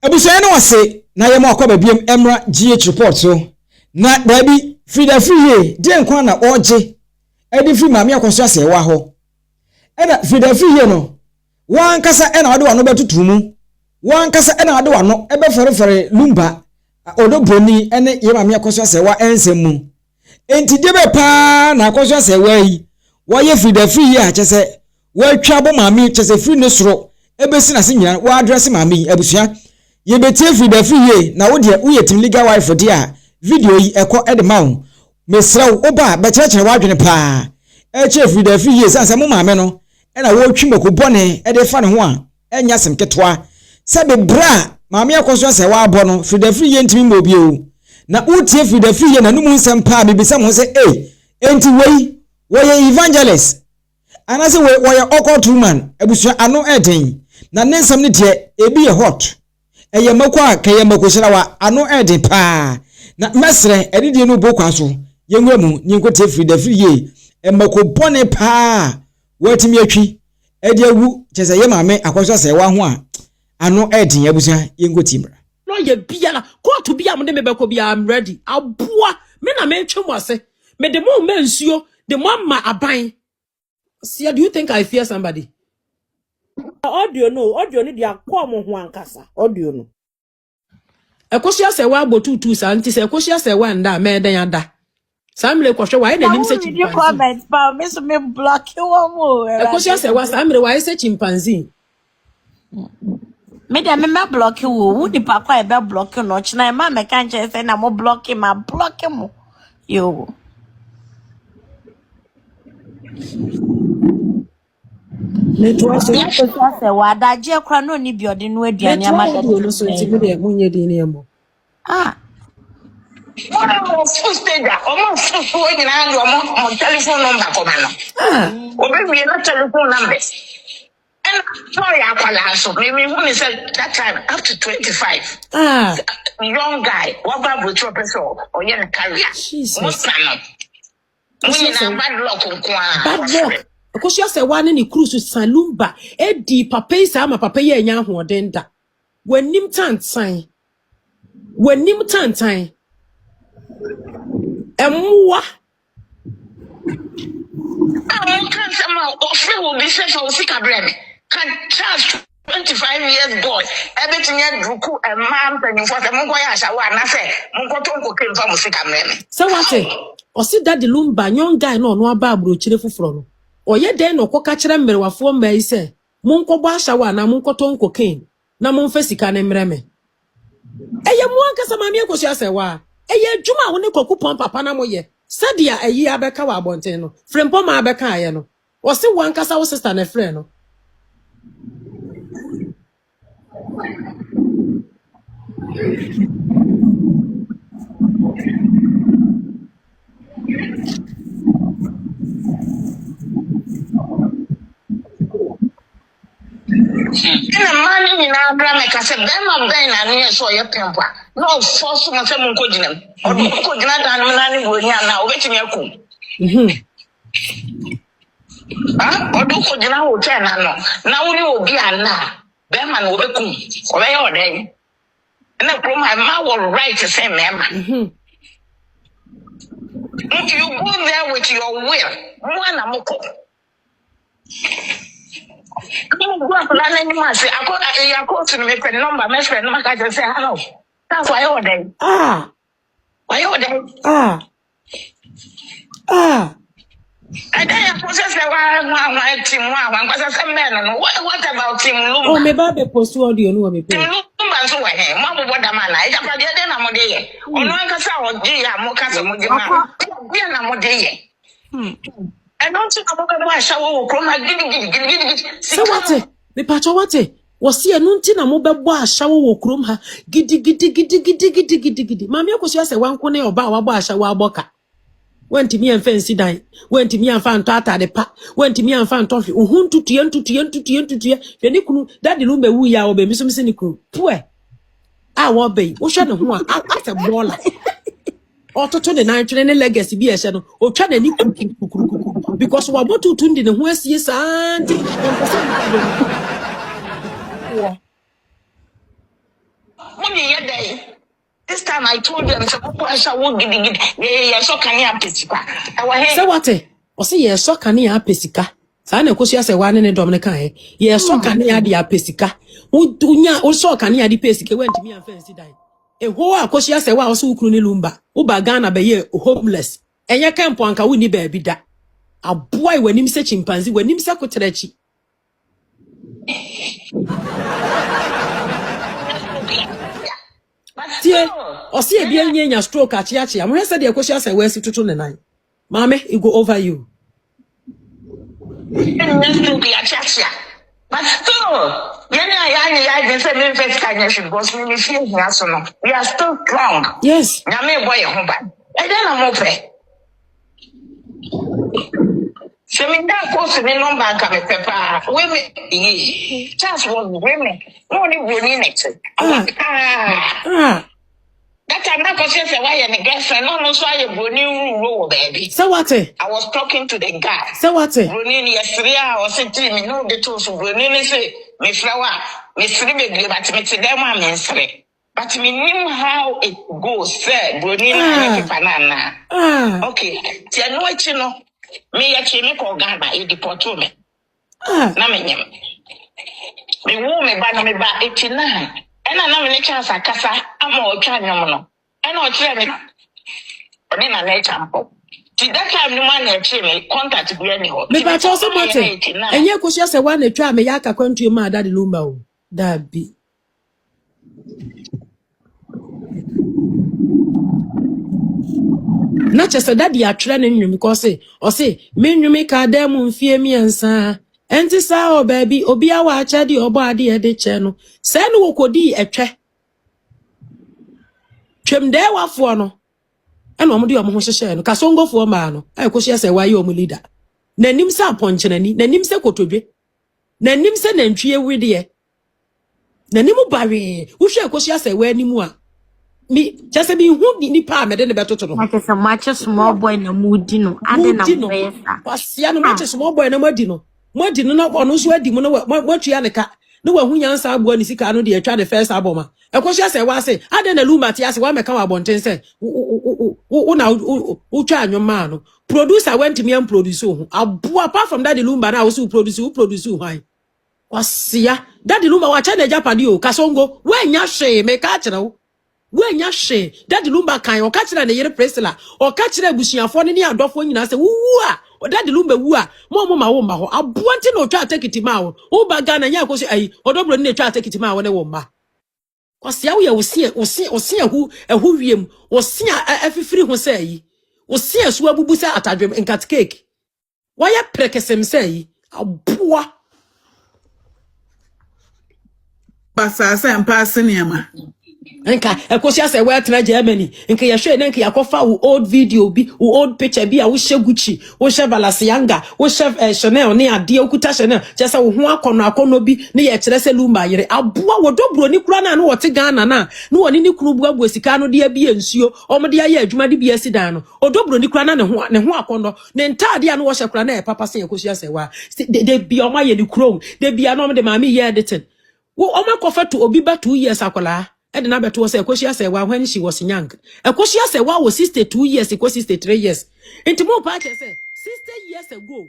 Abusua no wase na ye ma akwa biem emra GH report so na baby Freda Afriyie den kwa na oje edi free Maame Akosua Serwaa ho ena Freda Afriyie no wan kasa ena ade wano betutumu wan kasa ena ade wano ebe fere Lumba odo Bronii ene ye Maame Akosua Serwaa ensem mu enti debe pa na Akosua Serwaa yi wo ye Freda Afriyie a chese wo twa bo Maame chese free ne soro ebe si na se nyina wo address Maame abusua ye betie Freda Afriyie na wo de wo team legal wife dia video yi ekọ edemawo mesraw oba bekyerkyere wadwene pa eche Freda Afriyie sanse mo maame no ena wo twimako bone ede fa ne ho a enya sem ketwa se bebra Maame Akosua Serwaa abo no Freda Afriyie ntimi mobi o na utie Freda Afriyie na numu nsem pa bibisa mo se enti wei wo ye evangelist anase wo ye occult woman abusua ano eden na nensam ne de ebi ye hot eye makwa kaye makoshirawa ano eden pa na mesre edide no bokwa so yenwa mu nyinkote Freda Afriyie emako bone pa watimi atwi ede awu chese ye Maame Akosua Serwaa ho a ano eden abusua yenkoti mra no ye bia court bia mo de mebeko bia I'm ready aboa me na me twem ase me de mo mensuo de mo ma aban see do you think I fear somebody audio ni dia kwa mo ho ankasa audio no Akosua Serwaa botutu sa nti se Akosua Serwaa nda me den ada samle kwhwe wa na nim se chimpanzee comment pa me so me block you mo Akosua Serwaa samle wa se chimpanzee me dem me block you wo di pa kwa e be block no china e ma me kan che say na mo block mo yo network Akosua Serwaa da je kra no ni biode no aduane amada no so nti me de munye di ne mo full stage almost full in on telephone number come no obi na telephone number and sorry akwala so maybe when said that time up to 25 young guy what about your person or your career most time we na bad luck kwa Akosua Serwaa ne cruise Lumba edi papa isa ma papa ye nya ahoden da wanim tantan emwa can somehow offer will be safe for Sikabrem can charge 25 years boy everything you druku a man penny for the mongo ya shawa na say mongo tonko kem fa Sikabrem so what o si that the Lumba young guy no aba abrochire fufuro no oye den no koka kire mmerewafo mai se monko bo ashawa na monko tonko kem na monfa sika ne mreme eye mu ankasa Maame Akosua Serwaa eye djuma wo ne kokupon papa na moye sadia eyi abeka wa abonten no frempo ma abeka aye no wo se wo ankasa wo sister na frɛ no na mani ni na abra me ka se be ma ben na no so ye pempo no force mo se mo nkodinam odo nkodina dan me na ni bo nya na obetimi akum odo nkodina hotel na no na wo ni obi ana be ma na obekum obe ye oden na pro ma wo right to say mema if you go there with your will mwana moko go up la na nyuma se akọ to me pen number me friend no maka just say hello that's why you there why you there I don't process one team one because some men no what about team Lumba oh me ba be post audio no me pe Lumba so we he mo bo da man na ja pa de na mo de ye ono ankasa o ji ya mo kasa mo ji ma bia na mo de ye I don't think about the shower will giddy. So what? The patcho what? Was see a nunti na mo bebo ashawo wo krom ha gidi. Maame Akosua Serwaa nkone oba wabo ashawo aboka. Went me and fancy die. Went me and fan tata de pa. Went me and fan toffee. Uhuntu tuye. Feni kunu daddy Lumba wu ya obe mi so mi se ni kunu. Pue. Wo be. Wo hwe ne ho a a baller. Ototo de nan twene ne legacy bi ehye no otwa na ni kuku because we want to tundi ne ho asie santi This time I told them, so I shall get yeah, so can you have this? Say what? O say yes, so can you have pesika? Sana Akosua Serwaa ne Dominica eh. Yes, so can you have the pesika? Unya also can you have the pesika went to me and fancy die. E ho Akosua Serwaa also ukru ni Lumba. Uba Ghana be ye homeless. Enya camp anka wuni baby da. A boy when him say chimpanzee when him say koterechi. Tie, o see e bia nya stroke achi. Am said the Akosua Serwaa si tutu ne nan. Mame, it go over you. But still, we are still strong. Yes. And then I'm open. So me that post in the number come pepper. Women, just one women. Only Bronii next. That time that person said why and the girlfriend no so I Bronii rule baby. So what? I was talking to the guy. So what? Bronii yesterday I was saying me no the tools Bronii say me flower me free me but me today one me free. But me knew how it goes, sir. Bronii na banana. Okay. Ti anu echi no. Me yachi me ko Ghana e deport me. Na me nyam. Me wo me ba na me ba 89. Ena na me chance akasa ama o twa nyom no. Ena o kire me. Oni na na champo. Ti that time no man na kire me contact bi ani ho. Me ba cho so mate. Enye Akosua Serwaa na twa me yaka kwantu ma da de Lumba o. Da bi. Na chese daddy atre ne nwum because o say me nwum ka da mu mfie miensa enti sa o baby obi awa acha di obo ade e de che no se no wokodi etwe twem de wafo no e no omde omo ho hyehye no kasongofo ma no Akosua Serwaa ye omu leader nanim se aponche nani nanim se kotodwe nanim se nantwie wede nanim bare wo hwe Akosua Serwaa ni mu a me just be who ni pa me de ne betoto no Like a much small boy na moody no ade na pesa. Pasia no much small boy na madi no na ono so adi mu no watua ne ka no wa hunya nsa abo ni sika no de atwa the first aboma Akosua Serwaa say ade na Lumba ti ase wa meka wa bonten say wo na twa anwoma no producer went me and produce ho abo apart from that the Lumba na wo produce why pasia that the Lumba wa cha na Japadi o kasongo we nya hwe me ka kire wo wenya she daddy Lumba kan o ka kire na yere presela o ka kire abusuafo ne adofo nyina se wu a daddy Lumba wu a mo ma wo ma ho aboanti na o twa takiti ma wo o ba Ghana nya akoso ayi odobro ne twa takiti ma wo ne wo ma kwasia wo ye osia hu wiem osia afifiri ho se ayi osia su abubu se atadwem nkat cake waya prekesem se ayi aboa Basa Asem Asi niama. Nka Akosua Serwaa tena Germany nka ya hwe nka yakofa wo old video bi wo old picture bi a wo hye Gucci wo hye Balenciaga wo hye Chanel ne ade okuta Chanel chese wo ho akono bi ne ye kire se Lumba yere aboa wo do Bronii kura na wo te Ghana na ne woni ne kunu buabu sika no de abi ensuo omde ya adwuma de bi asidan no odo Bronii kura na ne ho akono ne ntade a no wo hye kura na e papa se Akosua Serwaa de bi o ma ye ni krom de bi anom de maame ye editing wo o ma kofa to obi ba 2 years akola Edna beto was Akosua Serwaa when she was young. Akosua Serwaa was 62 years, it was 63 years. Into more part say 60 years ago,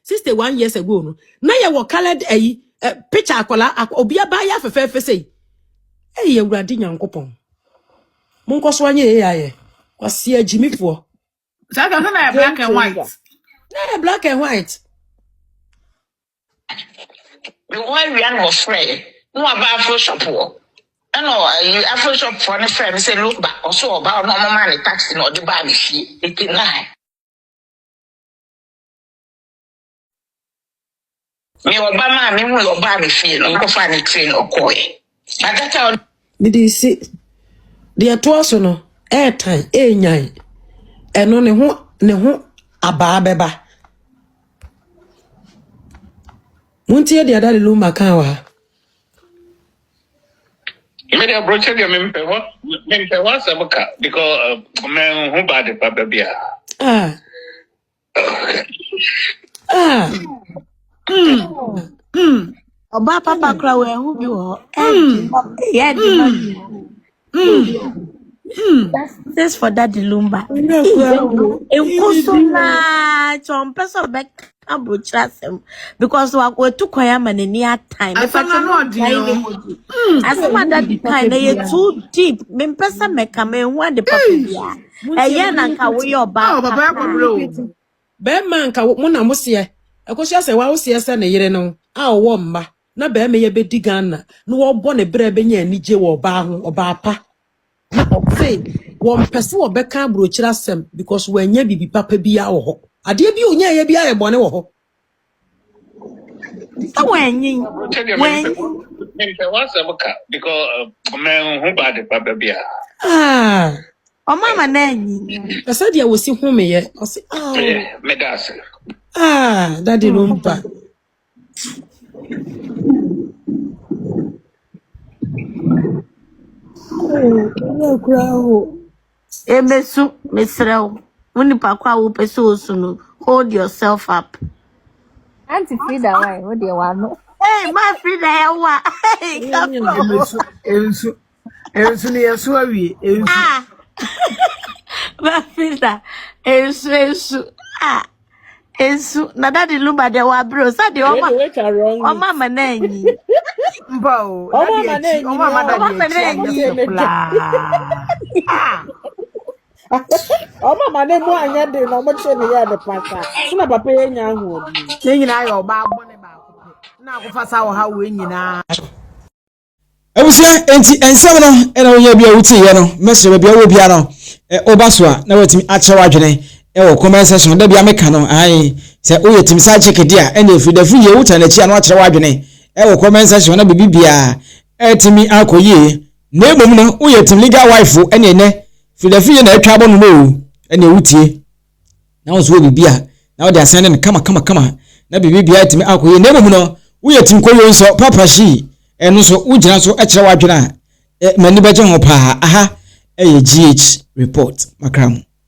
61 years ago. No, now you were colored a picture akola obia baya fefe say. Hey, you radi nyankopon. Munko swanye yaye. Kwasia Jimmy for. That's black and white. Na black and white. The one we are free. No about for shop. No, you Afro shop for the friend say look back also about no money taxi no the buy me shee 89. Me Obama me will buy me fee no go find a train or koi. At that time Me dey see the atoso no airtime nyai eno ne ho aba beba muntie de adale Lumba kan wa Me dey approach you me pay what sabaka because me who bad the papa bia. Oba papa kra we hu bi wo. Eh di no. This for Daddy Lumba. Some person back Abusuapan because we took Koyama near time. As someone that kind of too deep. Me person make a man one the puppy. A yan and we your back. Bear ka muna musie. Akosua Serwaa usie se ne yere no. A wo mma. Na be me ye be digana. No wo bo ne bre be nya anije wo ba ho oba pa. Na say one person wo be ka brochira sem because we nya bibi papa bia wo ho. Ade bi onya ye bia ye bone wo ho. So when me was because men who bad the papa bia. Oh mama nanny. I said ya wosi hu me ye. I say Me das. Daddy Lumba. Emesu mesrel. When pakwa wo peso sunu. Hold yourself up. Auntie Freda, why? What do you want? Hey, my Freda, hey, my Freda, Esu, na Daddy Lumba de wa bro. Sa de oma mama nanyi. Mbo, Oma mane mo anya de na mo che ne ya de pasa. So na papa ye nya hu obi. nyina yo ba bone ba ko. Na ko fa sa wo ha we nyina. Abusua enti ensem no ena wo ya bia wuti ye no mesre bia wo bia no oba so a na watimi akyerɛ wadwene wo comment section da bia meka no ai se wo yetim sa chekede a ena Freda Afriyie wuta na chi a no akyerɛ wadwene wo comment section na bibia etimi akoyie na emom no wo yetim legal wife ena ene Freda Afriyie na atwa bo no no ena wutie na wo so bibia na wo de asende no kama na bibia etimi akoyie na emom no wo yetim koyo nso papa shee eno so ugina so ekyere wadwena mani beje ho pa aha GH report makram